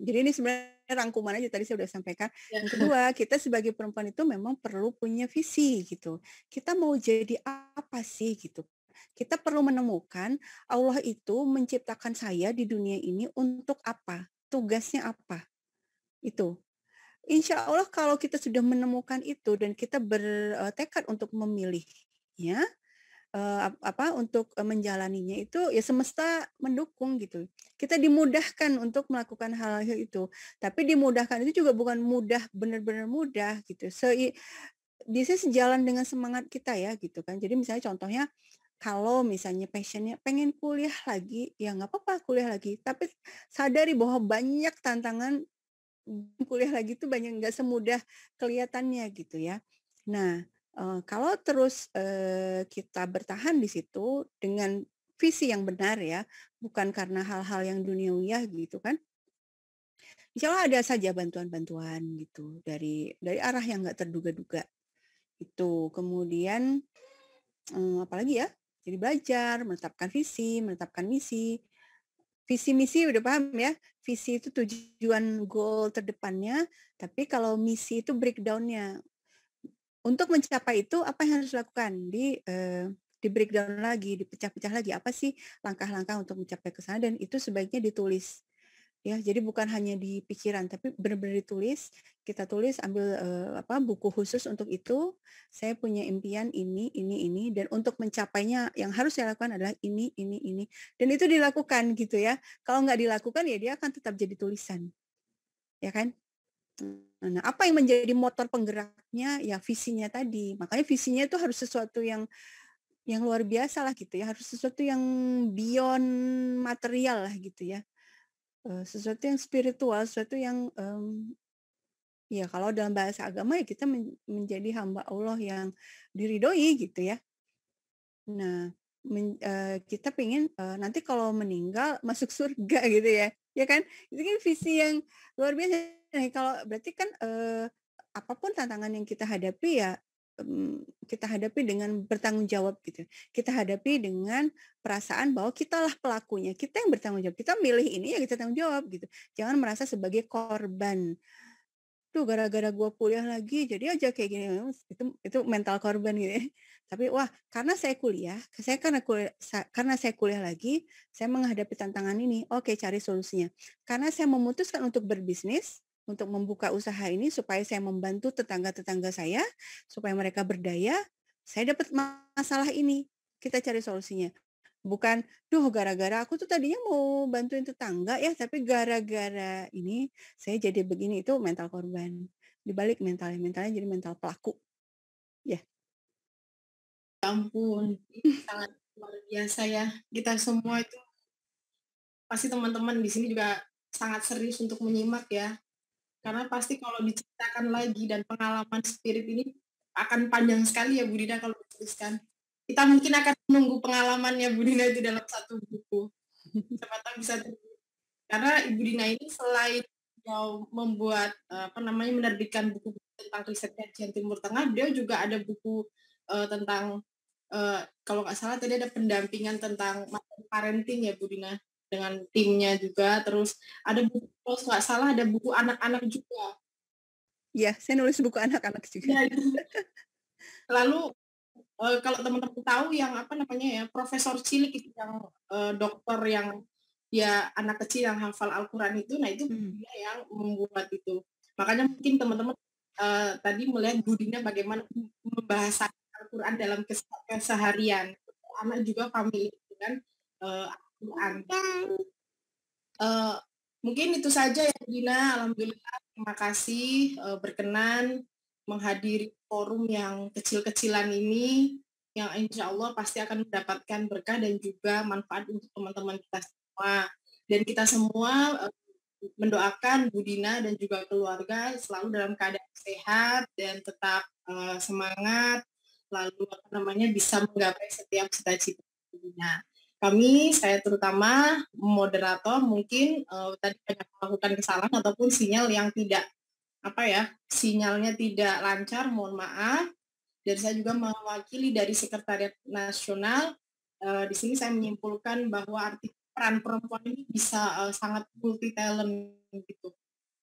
jadi ini sebenarnya rangkuman aja tadi saya udah sampaikan. Yang kedua, kita sebagai perempuan itu memang perlu punya visi gitu. Kita mau jadi apa sih gitu. Kita perlu menemukan Allah itu menciptakan saya di dunia ini untuk apa, tugasnya apa, itu. Insya Allah kalau kita sudah menemukan itu dan kita bertekad untuk memilihnya, untuk menjalaninya itu ya semesta mendukung gitu. Kita dimudahkan untuk melakukan hal-hal itu. Tapi dimudahkan itu juga bukan mudah, benar-benar mudah gitu. Biasanya sejalan dengan semangat kita ya gitu kan. Jadi misalnya contohnya kalau misalnya passion-nya pengen kuliah lagi, ya nggak apa-apa kuliah lagi. Tapi sadari bahwa banyak tantangan kuliah lagi itu banyak nggak semudah kelihatannya gitu ya. Nah, kalau terus, kita bertahan di situ dengan visi yang benar ya, bukan karena hal-hal yang duniawiyah gitu kan. insya Allah ada saja bantuan-bantuan gitu dari arah yang nggak terduga-duga. Itu kemudian apalagi ya? Jadi belajar, menetapkan visi, menetapkan misi. Visi misi udah paham ya? Visi itu tujuan goal terdepannya, tapi kalau misi itu breakdown-nya. Untuk mencapai itu apa yang harus dilakukan? Di breakdown lagi, dipecah-pecah lagi. Apa sih langkah-langkah untuk mencapai ke sana, dan itu sebaiknya ditulis. Ya, jadi bukan hanya di pikiran, tapi benar-benar ditulis. Kita tulis, ambil buku khusus untuk itu. Saya punya impian ini, dan untuk mencapainya yang harus saya lakukan adalah ini. Dan itu dilakukan gitu ya. Kalau nggak dilakukan ya dia akan tetap jadi tulisan. Ya kan? Nah, apa yang menjadi motor penggeraknya? Ya visinya tadi. Makanya visinya itu harus sesuatu yang luar biasa lah gitu ya. Harus sesuatu yang beyond material lah gitu ya. Sesuatu yang spiritual, sesuatu yang ya kalau dalam bahasa agama ya kita menjadi hamba Allah yang diridhoi gitu ya. Nah, kita pengen nanti kalau meninggal masuk surga gitu ya, ya kan? Itu kan visi yang luar biasa. Nah, kalau berarti kan apapun tantangan yang kita hadapi ya kita hadapi dengan bertanggung jawab gitu. Kita hadapi dengan perasaan bahwa kitalah pelakunya, kita yang bertanggung jawab. Kita milih ini ya kita tanggung jawab gitu. Jangan merasa sebagai korban. Tuh gara-gara gue kuliah lagi jadi aja kayak gini, itu mental korban gitu ya. Tapi wah, karena saya kuliah lagi, saya menghadapi tantangan ini. Oke, cari solusinya. Karena saya memutuskan untuk berbisnis, untuk membuka usaha ini supaya saya membantu tetangga-tetangga saya supaya mereka berdaya, saya dapat masalah ini. Kita cari solusinya. Bukan, duh gara-gara aku tuh tadinya mau bantuin tetangga ya, tapi gara-gara ini saya jadi begini. Itu mental korban. Dibalik mentalnya jadi mental pelaku. Ya. Ampun, ini sangat luar biasa ya. Kita semua itu pasti teman-teman di sini juga sangat serius untuk menyimak ya. Karena pasti kalau diceritakan lagi dan pengalaman spirit ini akan panjang sekali ya Bu Dina kalau dituliskan. Kita mungkin akan menunggu pengalamannya Bu Dina itu dalam satu buku. Siapa tahu bisa karena Ibu Dina ini selain membuat menerbitkan buku tentang riset kajian Timur Tengah, beliau juga ada buku tentang kalau nggak salah tadi ada pendampingan tentang parenting ya Bu Dina dengan timnya juga. Terus ada buku kalau nggak salah ada buku anak-anak juga. Ya, saya nulis buku anak-anak juga. Ya, lalu kalau teman-teman tahu yang Profesor Cilik itu yang dokter yang dia anak kecil yang hafal Al-Quran itu, nah itu dia yang membuat itu. Makanya mungkin teman-teman tadi melihat Budina bagaimana membahasakan Al-Quran dalam keseharian. Anak juga familiar dengan Al-Quran. Mungkin itu saja ya Budina. Alhamdulillah, terima kasih berkenan menghadiri forum yang kecil-kecilan ini, yang insya Allah pasti akan mendapatkan berkah dan juga manfaat untuk teman-teman kita semua. Dan kita semua mendoakan Budina dan juga keluarga selalu dalam keadaan sehat dan tetap semangat, lalu bisa menggapai setiap cita-cita Budina. Saya terutama moderator mungkin tadi banyak melakukan kesalahan ataupun sinyal yang tidak sinyalnya tidak lancar, mohon maaf. Dan saya juga mewakili dari Sekretariat Nasional. Di sini saya menyimpulkan bahwa arti peran perempuan ini bisa sangat multi talent gitu.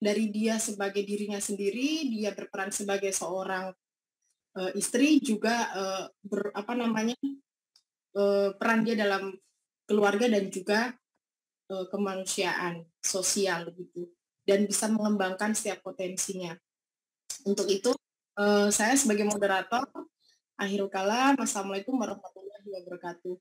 Dari dia sebagai dirinya sendiri, dia berperan sebagai seorang istri, juga peran dia dalam keluarga dan juga kemanusiaan sosial gitu. Dan bisa mengembangkan setiap potensinya. Untuk itu, saya sebagai moderator, akhirul kalam, Assalamualaikum warahmatullahi wabarakatuh.